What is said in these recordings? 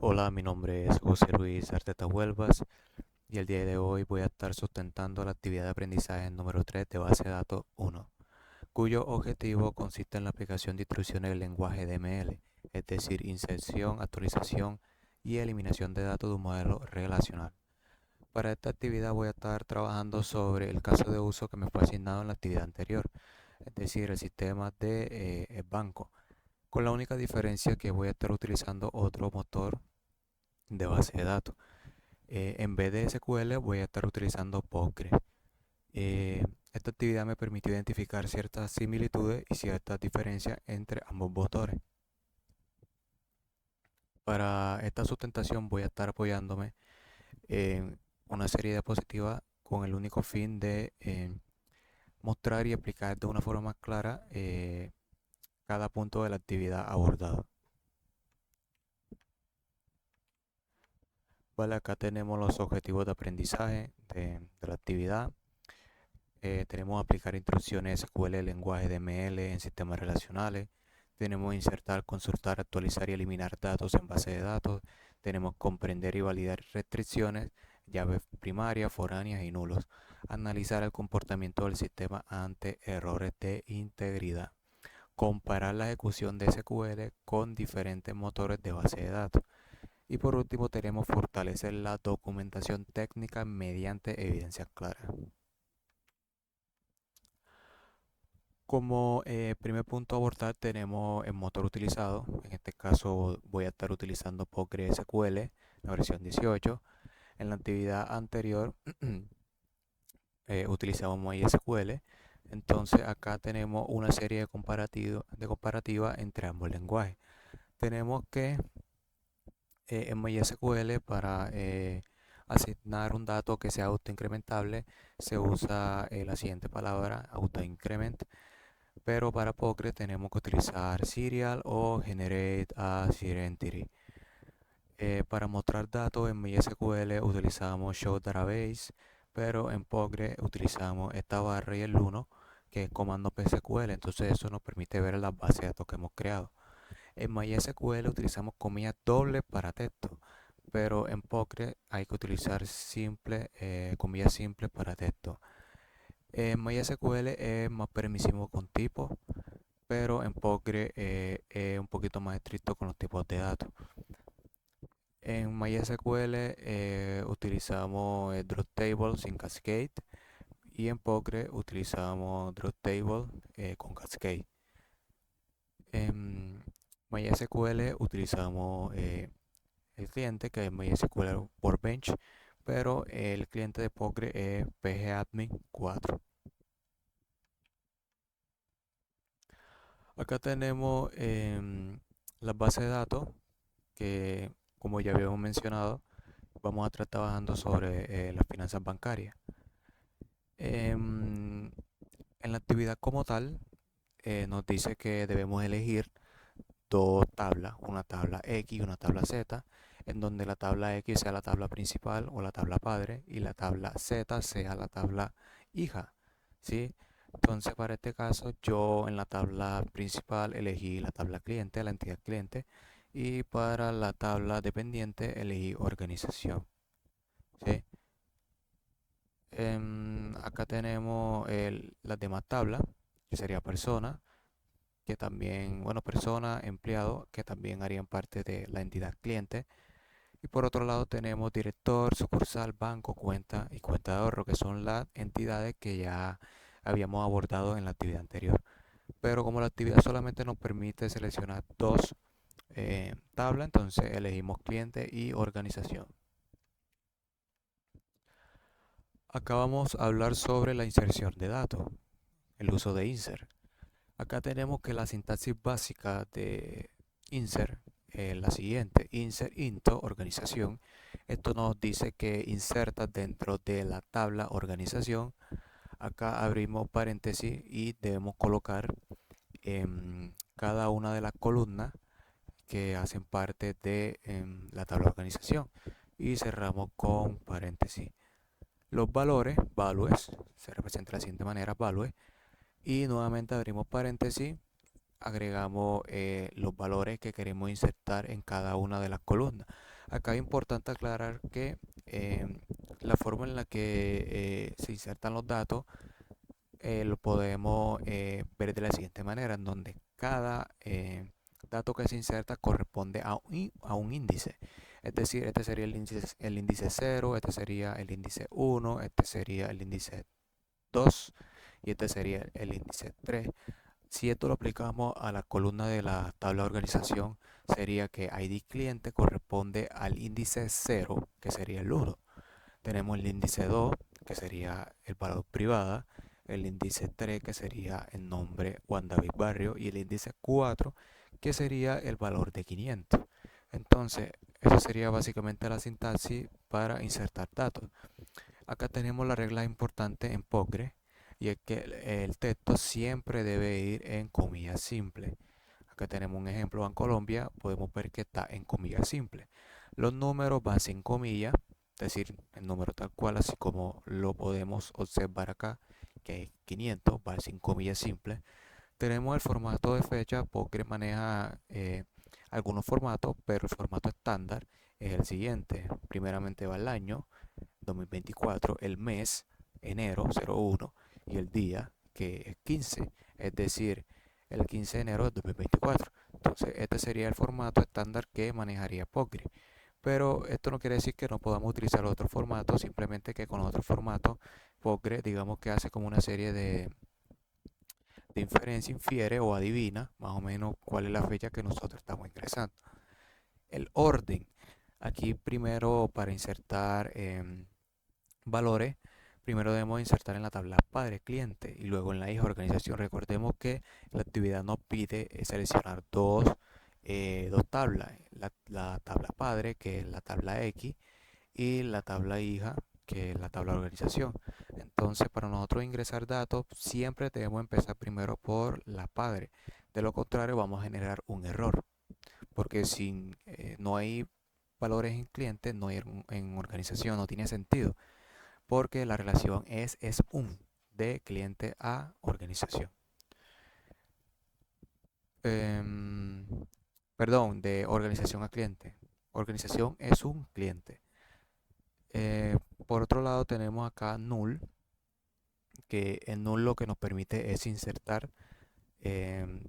Hola, mi nombre es José Luis Arteta Huelvas y el día de hoy voy a estar sustentando la actividad de aprendizaje número 3 de base de datos 1, cuyo objetivo consiste en la aplicación de instrucciones del lenguaje DML, es decir, inserción, actualización y eliminación de datos de un modelo relacional. Para esta actividad voy a estar trabajando sobre el caso de uso que me fue asignado en la actividad anterior, es decir, el sistema de el banco, con la única diferencia que voy a estar utilizando otro motor de base de datos. En vez de SQL voy a estar utilizando Postgre. Esta actividad me permitió identificar ciertas similitudes y ciertas diferencias entre ambos motores. Para esta sustentación voy a estar apoyándome en una serie de diapositivas con el único fin de mostrar y explicar de una forma más clara cada punto de la actividad abordada. Vale, acá tenemos los objetivos de aprendizaje de la actividad. Tenemos aplicar instrucciones SQL, lenguaje DML en sistemas relacionales. Tenemos insertar, consultar, actualizar y eliminar datos en base de datos. Tenemos comprender y validar restricciones, llaves primarias, foráneas y nulos. Analizar el comportamiento del sistema ante errores de integridad. Comparar la ejecución de SQL con diferentes motores de base de datos. Y por último tenemos fortalecer la documentación técnica mediante evidencias claras. Como primer punto a abordar tenemos el motor utilizado. En este caso voy a estar utilizando PostgreSQL, la versión 18. En la actividad anterior utilizamos MySQL. Entonces acá tenemos una serie de comparativa entre ambos lenguajes. Tenemos que en MySQL para asignar un dato que sea autoincrementable se usa la siguiente palabra, autoincrement. Pero para Postgre tenemos que utilizar serial o generate as identity. Para mostrar datos en MySQL utilizamos show database, pero en Postgre utilizamos esta barra y el 1, que es comando PSQL. Entonces eso nos permite ver las bases de datos que hemos creado. En MySQL utilizamos comillas dobles para texto, pero en Postgre hay que utilizar comillas simples para texto. En MySQL es más permisivo con tipos, pero en Postgre es un poquito más estricto con los tipos de datos. En MySQL utilizamos Drop Table sin Cascade y en Postgre utilizamos Drop Table con Cascade. En MySQL utilizamos el cliente que es MySQL Workbench, pero el cliente de Postgre es pgadmin 4. Acá tenemos las bases de datos que, como ya habíamos mencionado, vamos a estar trabajando sobre las finanzas bancarias. En la actividad como tal, nos dice que debemos elegir dos tablas, una tabla X y una tabla Z, en donde la tabla X sea la tabla principal o la tabla padre y la tabla Z sea la tabla hija, ¿sí? Entonces, para este caso, yo en la tabla principal elegí la tabla cliente, la entidad cliente, y para la tabla dependiente elegí organización, ¿sí? Acá tenemos las demás tablas, que sería persona, que también, bueno, persona, empleado, que también harían parte de la entidad cliente. Y por otro lado tenemos director, sucursal, banco, cuenta y cuenta de ahorro, que son las entidades que ya habíamos abordado en la actividad anterior. Pero como la actividad solamente nos permite seleccionar dos tablas, entonces elegimos cliente y organización. Acá vamos a hablar sobre la inserción de datos, el uso de insert. Acá tenemos que la sintaxis básica de insert es la siguiente: insert into organización. Esto nos dice que inserta dentro de la tabla organización. Acá abrimos paréntesis y debemos colocar en cada una de las columnas que hacen parte de la tabla organización y cerramos con paréntesis. Los valores, values, se representan de la siguiente manera: values, y nuevamente abrimos paréntesis, agregamos los valores que queremos insertar en cada una de las columnas. Acá es importante aclarar que la forma en la que se insertan los datos lo podemos ver de la siguiente manera, en donde cada dato que se inserta corresponde a un índice. Es decir, este sería el índice 0, este sería el índice 1, este sería el índice 2 y este sería el índice 3. Si esto lo aplicamos a la columna de la tabla de organización, sería que ID cliente corresponde al índice 0, que sería el 1. Tenemos el índice 2, que sería el valor privada, el índice 3, que sería el nombre Juan David Barrio, y el índice 4, que sería el valor de 500. Entonces, esa sería básicamente la sintaxis para insertar datos. Acá tenemos la regla importante en Postgre, y es que el texto siempre debe ir en comillas simples. Acá tenemos un ejemplo en Colombia, podemos ver que está en comillas simples. Los números van sin comillas, es decir, el número tal cual, así como lo podemos observar acá, que es 500, va sin comillas simples. Tenemos el formato de fecha, Postgre maneja algunos formatos, pero el formato estándar es el siguiente. Primeramente va el año, 2024, el mes, enero 01, y el día, que es 15, es decir, el 15 de enero de 2024. Entonces, este sería el formato estándar que manejaría Postgre. Pero esto no quiere decir que no podamos utilizar otros formatos, simplemente que con otros formatos, Postgre, digamos que hace como una serie de inferencia, infiere o adivina más o menos cuál es la fecha que nosotros estamos ingresando. El orden. Aquí primero para insertar valores, primero debemos insertar en la tabla padre cliente y luego en la hija organización. Recordemos que la actividad nos pide seleccionar dos tablas, la tabla padre, que es la tabla X, y la tabla hija, que es la tabla de organización. Entonces, para nosotros ingresar datos, siempre debemos empezar primero por la padre. De lo contrario, vamos a generar un error, porque si no hay valores en cliente, no hay en organización, no tiene sentido, porque la relación es un de cliente a organización. Em, Perdón, de organización a cliente. Organización es un cliente. Por otro lado tenemos acá null, que el null lo que nos permite es insertar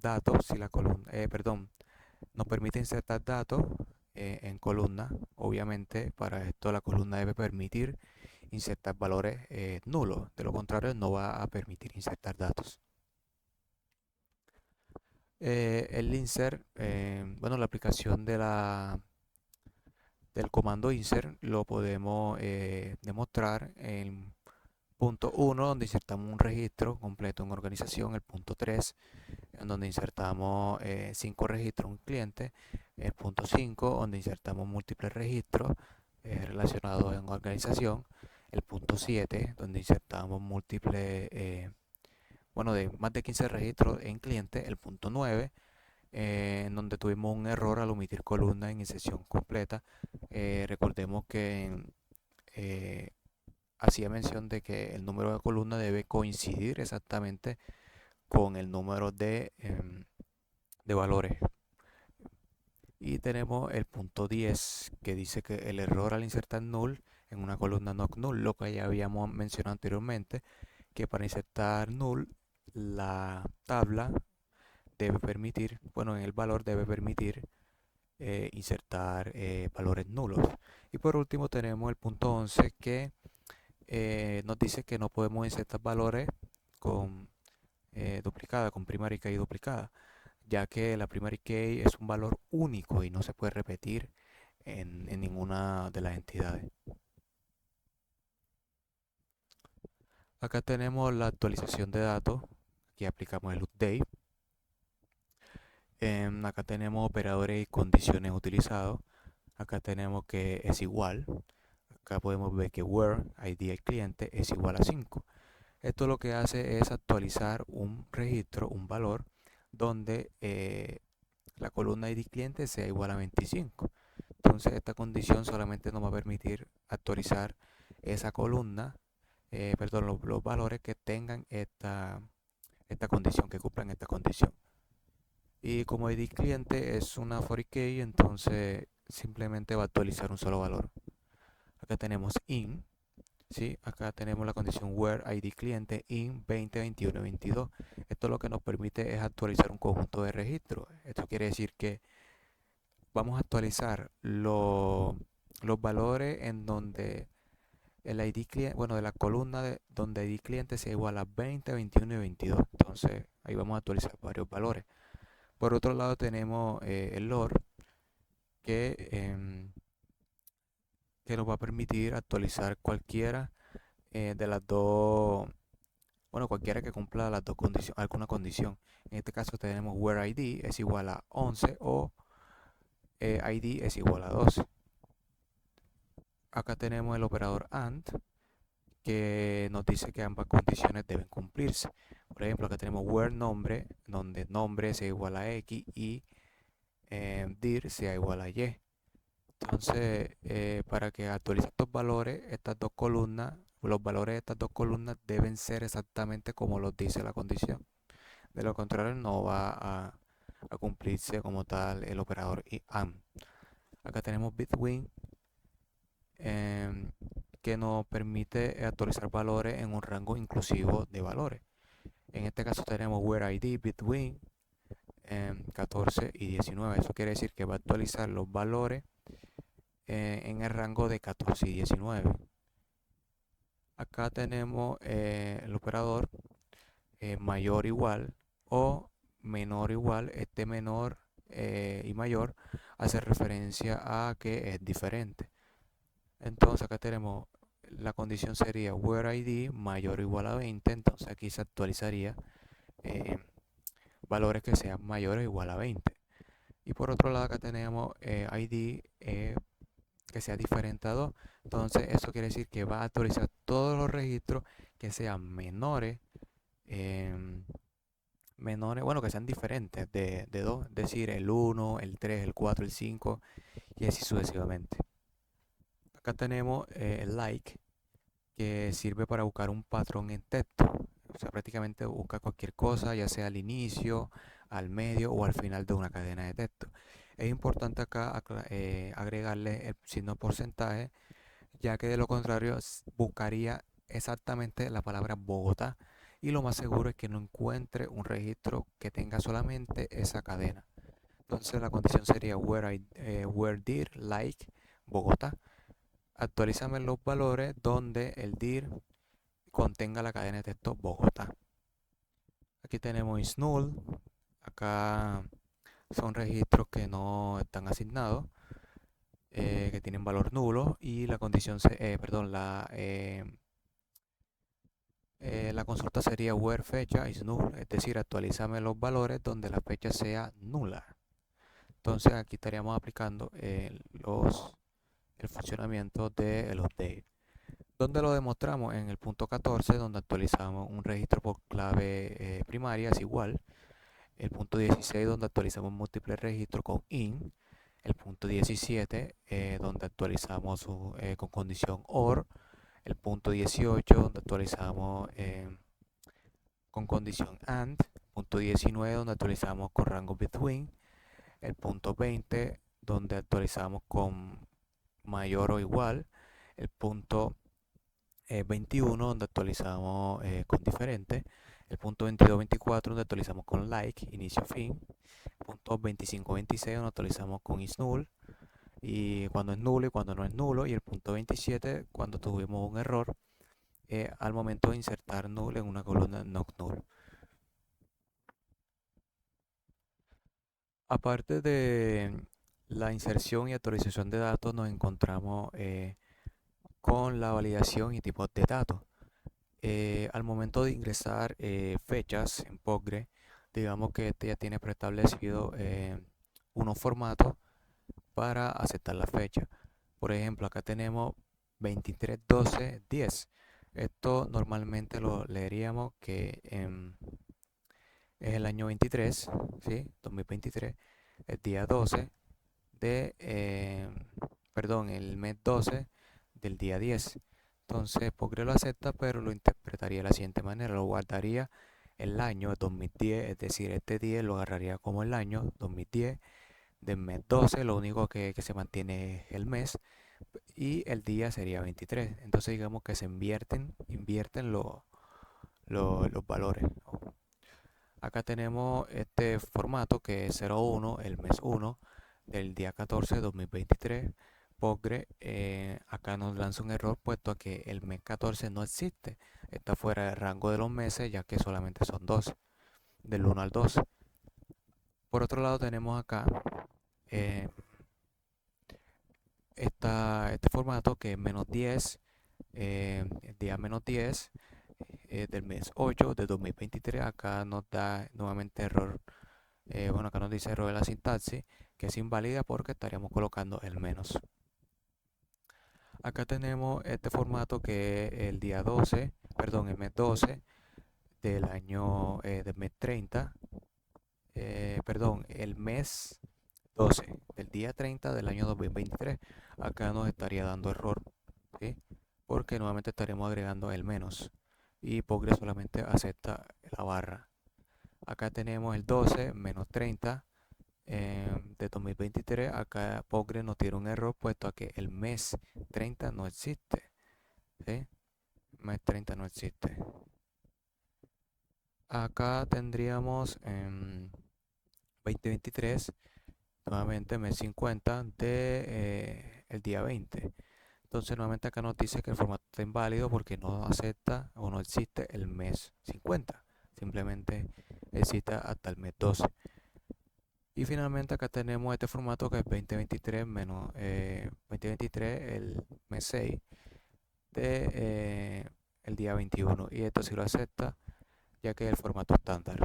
datos, si la columna, perdón, nos permite insertar datos en columna. Obviamente para esto la columna debe permitir insertar valores nulos, de lo contrario no va a permitir insertar datos. El insert, bueno, la aplicación del comando insert lo podemos demostrar en punto 1, donde insertamos un registro completo en organización, el punto 3, en donde insertamos 5 registros en un cliente, el punto 5, donde insertamos múltiples registros relacionados en organización, el punto 7, donde insertamos múltiples, bueno, de más de 15 registros en cliente, el punto 9, en donde tuvimos un error al omitir columna en inserción completa. Recordemos que eh, hacía mención de que el número de columna debe coincidir exactamente con el número de valores. Y tenemos el punto 10 que dice que el error al insertar null en una columna not null, lo que ya habíamos mencionado anteriormente, que para insertar null la tabla debe permitir, bueno, en el valor debe permitir insertar valores nulos. Y por último tenemos el punto 11 que nos dice que no podemos insertar valores con duplicada, con primary key duplicada, ya que la primary key es un valor único y no se puede repetir en ninguna de las entidades. Acá tenemos la actualización de datos, aquí aplicamos el update. Acá tenemos operadores y condiciones utilizados. Acá tenemos que es igual. Acá podemos ver que where ID del cliente es igual a 5. Esto lo que hace es actualizar un registro, un valor, donde la columna ID cliente sea igual a 25. Entonces esta condición solamente nos va a permitir actualizar esa columna, perdón, los valores que tengan esta condición, que cumplan esta condición. Y como ID cliente es una for key, entonces simplemente va a actualizar un solo valor. Acá tenemos in, ¿sí? Acá tenemos la condición where ID cliente in 20, 21 y 22. Esto lo que nos permite es actualizar un conjunto de registros. Esto quiere decir que vamos a actualizar los valores en donde el ID cliente, bueno, de la columna donde ID cliente sea igual a 20, 21 y 22. Entonces ahí vamos a actualizar varios valores. Por otro lado tenemos el lore que, que nos va a permitir actualizar cualquiera de las dos, bueno, cualquiera que cumpla las dos condiciones, alguna condición. En este caso tenemos where ID es igual a 11 o ID es igual a 12. Acá tenemos el operador AND que nos dice que ambas condiciones deben cumplirse. Por ejemplo, acá tenemos where nombre, donde nombre sea igual a X y dir sea igual a Y. Entonces, para que actualice estos valores, estas dos columnas, los valores de estas dos columnas deben ser exactamente como los dice la condición. De lo contrario, no va a cumplirse como tal el operador AND. Acá tenemos between, que nos permite actualizar valores en un rango inclusivo de valores. En este caso tenemos where ID between 14 y 19. Eso quiere decir que va a actualizar los valores en el rango de 14 y 19. Acá tenemos el operador mayor igual o menor igual. Este menor y mayor hace referencia a que es diferente. Entonces acá tenemos la condición sería where ID mayor o igual a 20. Entonces aquí se actualizaría valores que sean mayores o igual a 20. Y por otro lado acá tenemos ID que sea diferente a 2. Entonces eso quiere decir que va a actualizar todos los registros que sean menores, bueno, que sean diferentes de 2, es decir, el 1, el 3, el 4, el 5 y así sucesivamente. Acá tenemos el like, que sirve para buscar un patrón en texto. O sea, prácticamente busca cualquier cosa, ya sea al inicio, al medio o al final de una cadena de texto. Es importante acá agregarle el signo porcentaje, ya que de lo contrario buscaría exactamente la palabra Bogotá y lo más seguro es que no encuentre un registro que tenga solamente esa cadena. Entonces la condición sería where dir like Bogotá. Actualízame los valores donde el dir contenga la cadena de texto Bogotá. Aquí tenemos is null. Acá son registros que no están asignados, que tienen valor nulo y la condición, perdón, la consulta sería where fecha is null, es decir, actualízame los valores donde la fecha sea nula. Entonces aquí estaríamos aplicando el funcionamiento del update. Donde lo demostramos en el punto 14, donde actualizamos un registro por clave primaria es igual. El punto 16, donde actualizamos múltiples registros con in. El punto 17, donde actualizamos con condición OR. El punto 18, donde actualizamos con condición AND. Punto 19, donde actualizamos con rango between. El punto 20, donde actualizamos con mayor o igual. El punto 21, donde actualizamos con diferente. El punto 22-24, donde actualizamos con like, inicio, fin. Punto 25-26, donde actualizamos con is null, y cuando es nulo y cuando no es nulo. Y el punto 27, cuando tuvimos un error al momento de insertar null en una columna not null. Aparte de la inserción y actualización de datos, nos encontramos con la validación y tipos de datos. Al momento de ingresar fechas en Postgre, digamos que este ya tiene preestablecido unos formatos para aceptar la fecha. Por ejemplo, acá tenemos 23-12-10. Esto normalmente lo leeríamos que es el año 23, ¿sí? 2023, el día 12 perdón, el mes 12 del día 10. Entonces, Postgre lo acepta, pero lo interpretaría de la siguiente manera. Lo guardaría el año 2010, es decir, este 10 lo agarraría como el año 2010, del mes 12, lo único que se mantiene es el mes y el día sería 23. Entonces digamos que se invierten los valores. Acá tenemos este formato que es 01, el mes 1 del día 14 de 2023. Postgre acá nos lanza un error puesto a que el mes 14 no existe. Está fuera del rango de los meses ya que solamente son 12, del 1 al 12. Por otro lado tenemos acá eh, este formato que es menos 10, el día menos 10 del mes 8 de 2023. Acá nos da nuevamente error. Bueno, acá nos dice error de la sintaxis, que es inválida porque estaríamos colocando el menos. Acá tenemos este formato que es el día 12, perdón, el mes 12 del año, del mes 30, perdón, el mes 12 del día 30 del año 2023. Acá nos estaría dando error, ¿sí? Porque nuevamente estaremos agregando el menos y Postgre solamente acepta la barra. Acá tenemos el 12 menos 30 de 2023. Acá Postgre nos tiene un error puesto a que el mes 30 no existe, ¿sí? Mes 30 no existe. Acá tendríamos 2023, nuevamente mes 50 de el día 20. Entonces nuevamente acá nos dice que el formato está inválido porque no acepta o no existe el mes 50. Simplemente existe hasta el mes 12. Y finalmente acá tenemos este formato que es 2023 menos 2023 el mes 6 de el día 21. Y esto sí lo acepta ya que es el formato estándar.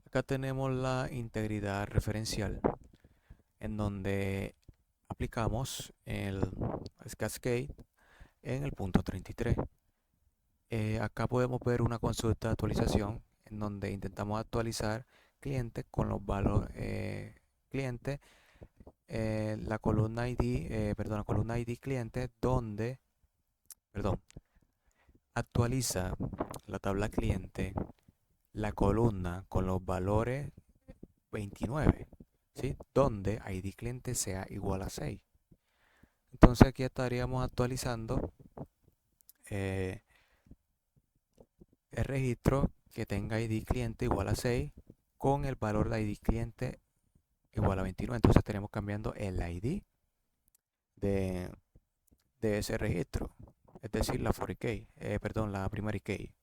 Acá tenemos la integridad referencial en donde aplicamos el cascade en el punto 33. Acá podemos ver una consulta de actualización en donde intentamos actualizar cliente con los valores cliente, la columna ID, perdón, la columna ID cliente donde, perdón, actualiza la tabla cliente, la columna con los valores 29, ¿sí? Donde ID cliente sea igual a 6. Entonces aquí estaríamos actualizando eh, el registro que tenga ID cliente igual a 6 con el valor de ID cliente igual a 29. Entonces estaremos cambiando el ID de, de ese registro, es decir, la foreign key, perdón, la primary key.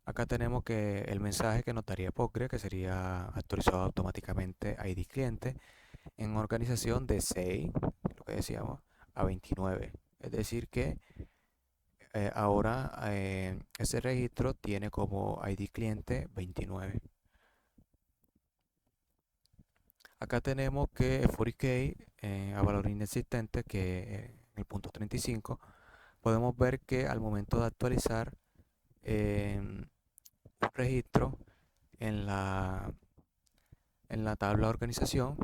Acá tenemos que el mensaje que nos daría Postgre, que sería actualizado automáticamente ID cliente en organización de 6, lo que decíamos, a 29. Es decir que ahora ese registro tiene como ID cliente 29. Acá tenemos que for key a valor inexistente, que en el punto 35, podemos ver que al momento de actualizar un registro en en la tabla de organización,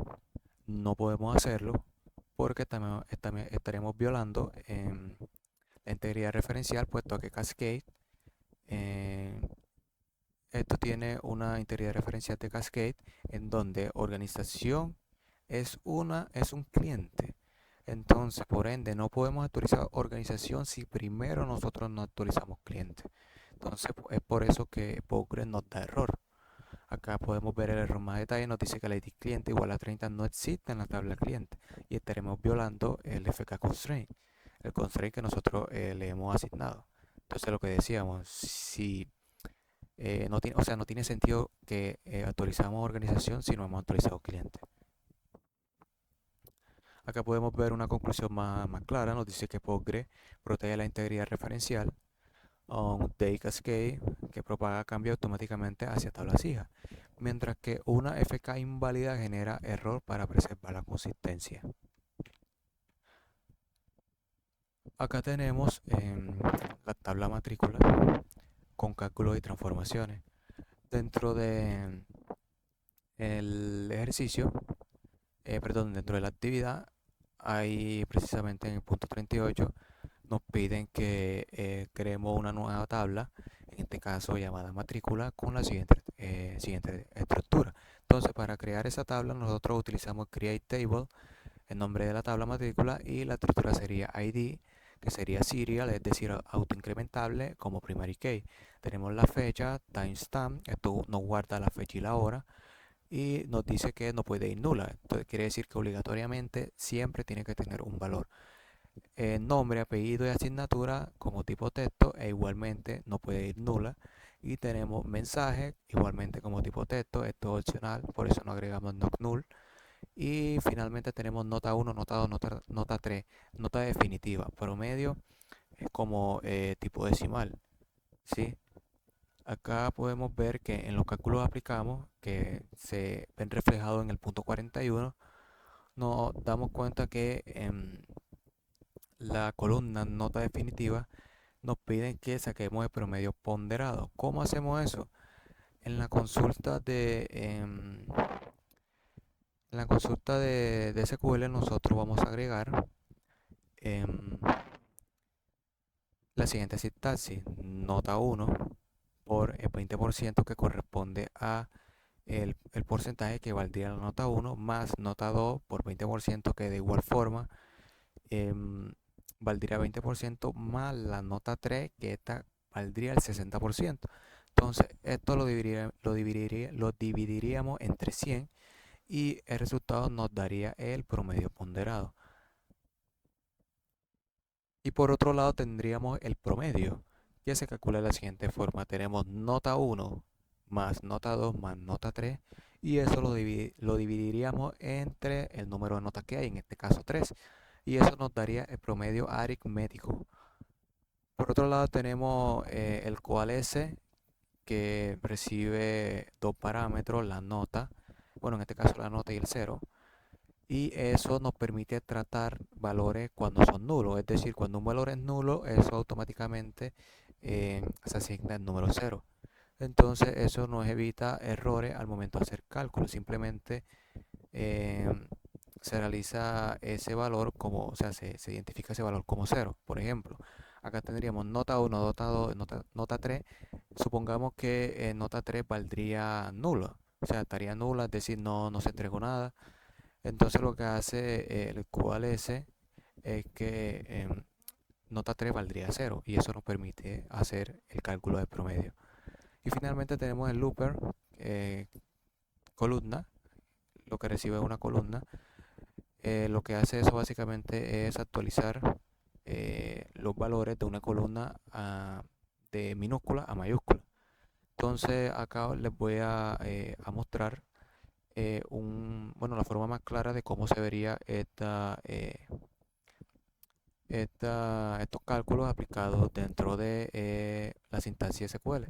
no podemos hacerlo porque también estaremos violando la integridad referencial, puesto que Cascade, eh, esto tiene una integridad referencial de Cascade en donde organización es un cliente. Entonces, por ende, no podemos actualizar organización si primero nosotros no actualizamos cliente. Entonces, es por eso que Postgre nos da error. Acá podemos ver el error más detalle. Nos dice que la ID cliente igual a 30 no existe en la tabla cliente y estaremos violando el FK constraint, el constraint que nosotros le hemos asignado. Entonces, lo que decíamos, si no tiene, o sea, no tiene sentido que actualizamos organización si no hemos actualizado cliente. Acá podemos ver una conclusión más clara. Nos dice que Postgre protege la integridad referencial un update cascade que propaga cambio automáticamente hacia tablas hijas, mientras que una FK inválida genera error para preservar la consistencia. Acá tenemos la tabla matrícula con cálculos y transformaciones. Dentro de el ejercicio, perdón, dentro de la actividad, hay precisamente en el punto 38 nos piden que creemos una nueva tabla. En este caso llamada matrícula, con la siguiente estructura. Entonces, para crear esa tabla, nosotros utilizamos create table, el nombre de la tabla matrícula, y la estructura sería ID, que sería serial, es decir, autoincrementable como primary key. Tenemos la fecha, timestamp, esto nos guarda la fecha y la hora, y nos dice que no puede ir nula. Entonces quiere decir que obligatoriamente siempre tiene que tener un valor. Nombre, apellido y asignatura como tipo texto, e igualmente no puede ir nula. Y tenemos mensaje igualmente como tipo texto, esto es opcional, por eso no agregamos not null. Y finalmente tenemos nota 1, nota 2, nota 3, nota definitiva, promedio como tipo decimal, ¿sí? Acá podemos ver que en los cálculos aplicamos, que se ven reflejados en el punto 41, nos damos cuenta que en la columna nota definitiva nos piden que saquemos el promedio ponderado. ¿Cómo hacemos eso? En la consulta de SQL nosotros vamos a agregar em, la siguiente sintaxis: nota 1 por el 20% que corresponde a el porcentaje que valdría la nota 1, más nota 2 por 20% que de igual forma valdría 20% más la nota 3, que esta valdría el 60%. Entonces esto lo dividiríamos entre 100 y el resultado nos daría el promedio ponderado. Y por otro lado tendríamos el promedio, que se calcula de la siguiente forma: tenemos nota 1 más nota 2 más nota 3, y eso lo dividiríamos entre el número de notas que hay, en este caso 3, y eso nos daría el promedio aritmético. Por otro lado tenemos el cual S, que recibe dos parámetros: la nota, bueno, en este caso la nota y el cero, y eso nos permite tratar valores cuando son nulos, es decir, cuando un valor es nulo, eso automáticamente se asigna el número cero. Entonces eso nos evita errores al momento de hacer cálculos. Simplemente se realiza ese valor como, o sea, se identifica ese valor como cero. Por ejemplo, acá tendríamos nota 1, nota 2, nota 3. Supongamos que nota 3 valdría nula, o sea, estaría nula, es decir, no se entregó nada. Entonces lo que hace el QLS es que nota 3 valdría cero, y eso nos permite hacer el cálculo de promedio. Y finalmente tenemos el looper, columna, lo que recibe una columna. Lo que hace eso básicamente es actualizar los valores de una columna de minúscula a mayúscula. Entonces acá les voy a mostrar la forma más clara de cómo se vería estos cálculos aplicados dentro de la sintaxis SQL.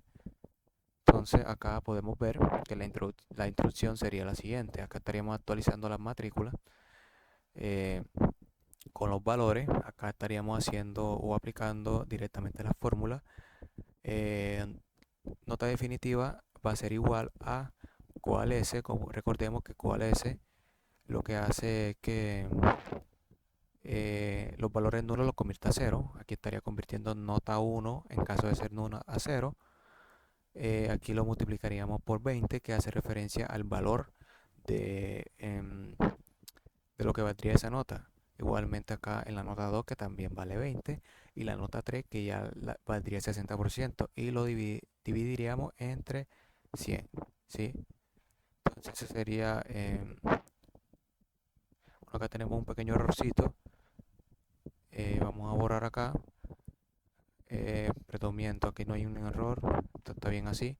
Entonces acá podemos ver que la instrucción sería la siguiente. Acá estaríamos actualizando las matrículas con los valores. Acá estaríamos haciendo o aplicando directamente la fórmula. Nota definitiva va a ser igual a cual S. Como recordemos que cual S lo que hace es que los valores nulos los convierta a cero. Aquí estaría convirtiendo nota 1 en caso de ser nula a 0. Aquí lo multiplicaríamos por 20, que hace referencia al valor de lo que valdría esa nota. Igualmente acá en la nota 2, que también vale 20, y la nota 3, que ya valdría 60%, y lo dividiríamos entre 100, ¿sí? Entonces ese sería, bueno, acá tenemos un pequeño errorcito. Vamos a borrar acá. Perdón, miento, aquí no hay un error, esto está bien así.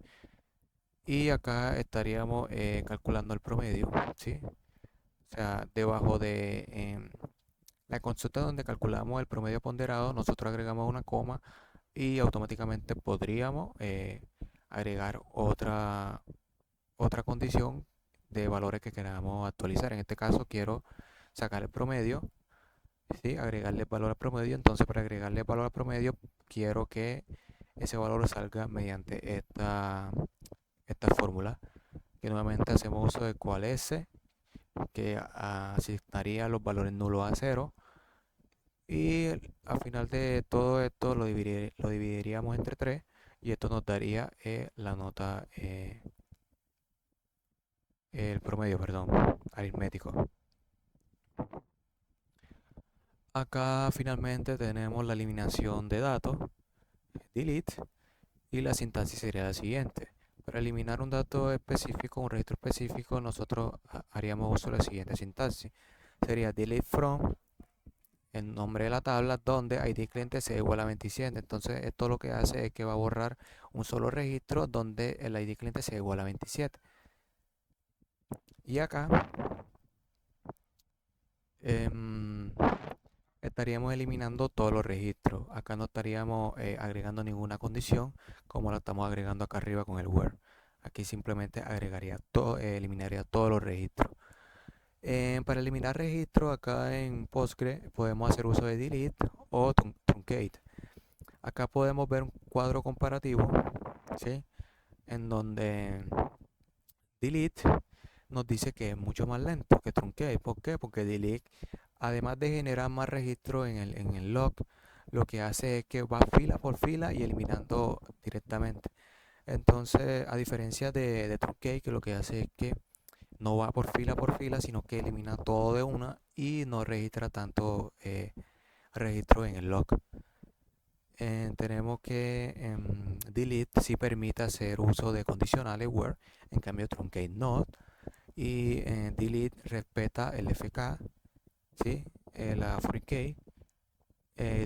Y acá estaríamos calculando el promedio, ¿sí? O sea, debajo de la consulta donde calculamos el promedio ponderado, nosotros agregamos una coma y automáticamente podríamos agregar otra condición de valores que queramos actualizar. En este caso quiero sacar el promedio, ¿sí? Agregarle valor al promedio. Entonces, para agregarle valor al promedio, quiero que ese valor salga mediante esta fórmula, que nuevamente hacemos uso de cual S, que asignaría los valores nulos a 0. Y al final de todo esto lo dividiríamos entre 3, y esto nos daría la nota, el promedio, perdón, aritmético. Acá finalmente tenemos la eliminación de datos, delete, y la sintaxis sería la siguiente. Para eliminar un dato específico, un registro específico, nosotros haríamos uso de la siguiente sintaxis. Sería delete from el nombre de la tabla donde ID cliente sea igual a 27. Entonces esto lo que hace es que va a borrar un solo registro donde el ID cliente sea igual a 27. Y acá em, estaríamos eliminando todos los registros. Acá no estaríamos agregando ninguna condición como la estamos agregando acá arriba con el where. Aquí simplemente agregaría todo, eliminaría todos los registros. Para eliminar registros acá en Postgre podemos hacer uso de delete o truncate. Acá podemos ver un cuadro comparativo, ¿sí? En donde delete nos dice que es mucho más lento que truncate. ¿Por qué? Porque delete, además de generar más registros en el log, lo que hace es que va fila por fila y eliminando directamente. Entonces, a diferencia de truncate, que lo que hace es que no va por fila, sino que elimina todo de una y no registra tanto registro en el log. Tenemos que delete si permite hacer uso de condicionales where, en cambio truncate no. Y delete respeta el FK, ¿sí? La free key.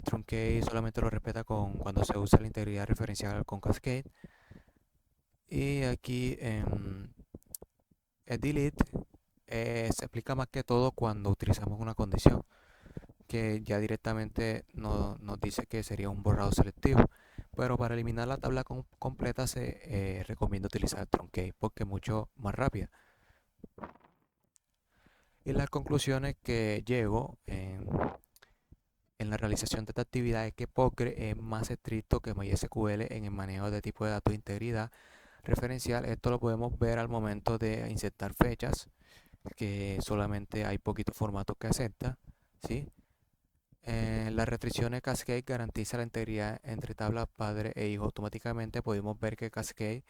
Truncate solamente lo respeta cuando se usa la integridad referencial con cascade. Y aquí delete se aplica más que todo cuando utilizamos una condición que ya directamente nos dice que sería un borrado selectivo. Pero para eliminar la tabla completa se recomienda utilizar truncate porque es mucho más rápida. Y las conclusiones que llego en la realización de esta actividad es que Postgre es más estricto que MySQL en el manejo de tipo de datos de integridad referencial. Esto lo podemos ver al momento de insertar fechas, que solamente hay poquitos formatos que acepta, ¿sí? Las restricciones Cascade garantiza la integridad entre tablas padre e hijo. Automáticamente podemos ver que Cascade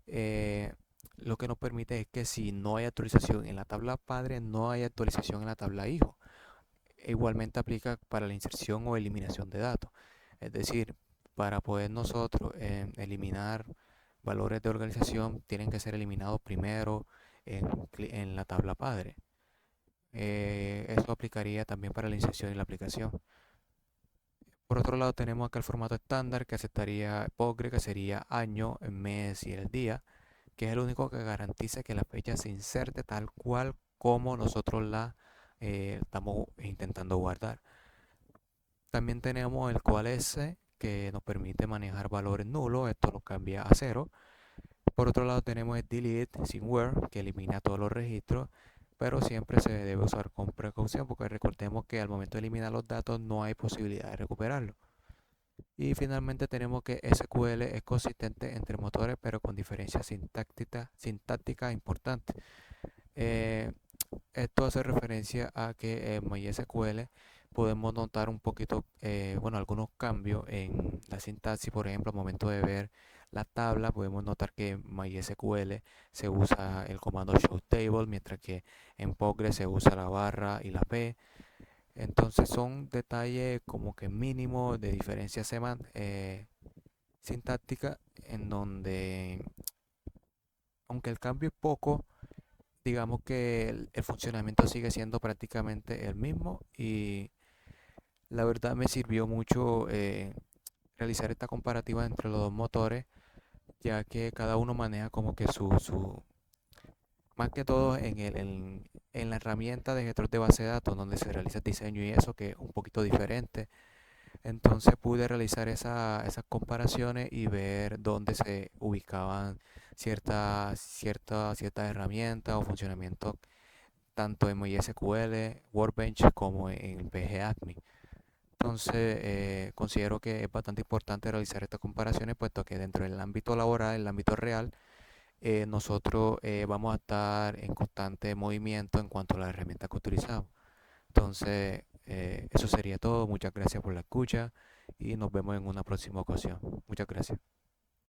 eh, lo que nos permite es que si no hay actualización en la tabla padre, no hay actualización en la tabla hijo. Igualmente aplica para la inserción o eliminación de datos. Es decir, para poder nosotros eliminar valores de organización, tienen que ser eliminados primero en la tabla padre. Eso aplicaría también para la inserción y la aplicación. Por otro lado, tenemos acá el formato estándar que aceptaría Postgre, que sería año, mes y el día, que es el único que garantiza que la fecha se inserte tal cual como nosotros la estamos intentando guardar. También tenemos el coalesce, que nos permite manejar valores nulos, esto lo cambia a cero. Por otro lado tenemos el delete sin where, que elimina todos los registros, pero siempre se debe usar con precaución porque recordemos que al momento de eliminar los datos no hay posibilidad de recuperarlo. Y finalmente tenemos que SQL es consistente entre motores pero con diferencias sintácticas importantes. Eh, Esto hace referencia a que en MySQL podemos notar un poquito, bueno, algunos cambios en la sintaxis. Por ejemplo, al momento de ver la tabla, podemos notar que en MySQL se usa el comando showTable, mientras que en Postgres se usa la barra y la P. Entonces son detalles como que mínimos de diferencia sintáctica en donde, aunque el cambio es poco, digamos que el funcionamiento sigue siendo prácticamente el mismo y la verdad me sirvió mucho realizar esta comparativa entre los dos motores, ya que cada uno maneja como que más que todo en la herramienta de gestor de base de datos donde se realiza el diseño y eso, que es un poquito diferente. Entonces pude realizar esas comparaciones y ver dónde se ubicaban ciertas herramientas o funcionamientos tanto en MySQL, Workbench como en PGAdmin. Entonces, considero que es bastante importante realizar estas comparaciones, puesto que dentro del ámbito laboral, el ámbito real, nosotros vamos a estar en constante movimiento en cuanto a las herramientas que utilizamos. Entonces, eso sería todo. Muchas gracias por la escucha y nos vemos en una próxima ocasión. Muchas gracias.